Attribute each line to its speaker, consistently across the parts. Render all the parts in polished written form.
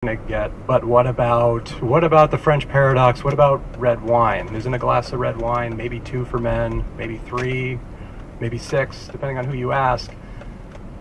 Speaker 1: to get, but what about the French paradox? What about red wine? Isn't a glass of red wine maybe 2 for men, maybe 3, maybe 6, depending on who you ask?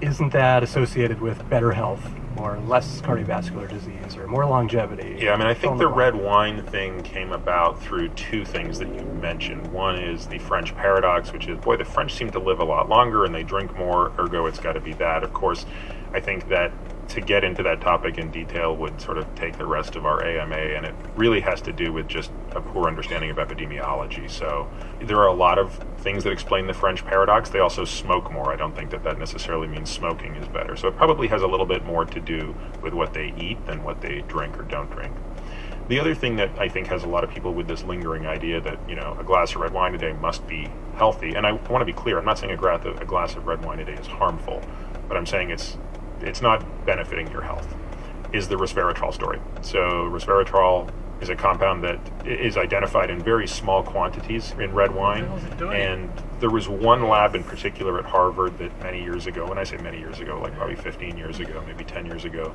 Speaker 1: Isn't that associated with better health, or less cardiovascular disease, or more longevity?
Speaker 2: Yeah, I mean, I think the red wine thing came about through 2 things that you mentioned. One is the French paradox, which is, boy, the French seem to live a lot longer and they drink more, ergo it's got to be that. Of course, I think that to get into that topic in detail would sort of take the rest of our AMA, and it really has to do with just a poor understanding of epidemiology. So there are a lot of things that explain the French paradox. They also smoke more. I don't think that necessarily means smoking is better. So it probably has a little bit more to do with what they eat than what they drink or don't drink. The other thing that I think has a lot of people with this lingering idea that, a glass of red wine a day must be healthy. And I want to be clear, I'm not saying a glass of red wine a day is harmful, but I'm saying it's not benefiting your health, is the resveratrol story. So resveratrol is a compound that is identified in very small quantities in red wine. And there was one lab in particular at Harvard that many years ago, when I say many years ago, like probably 15 years ago, maybe 10 years ago,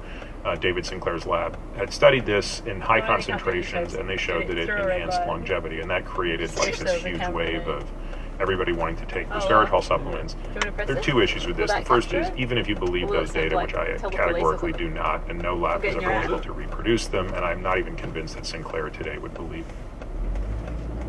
Speaker 2: David Sinclair's lab had studied this in high concentrations, and they showed that it enhanced longevity, and that created like this huge wave of everybody wanting to take resveratrol supplements. There are 2 issues with this. The first is, even if you believe those data, which I categorically do not, and no lab has ever been able to reproduce them, and I'm not even convinced that Sinclair today would believe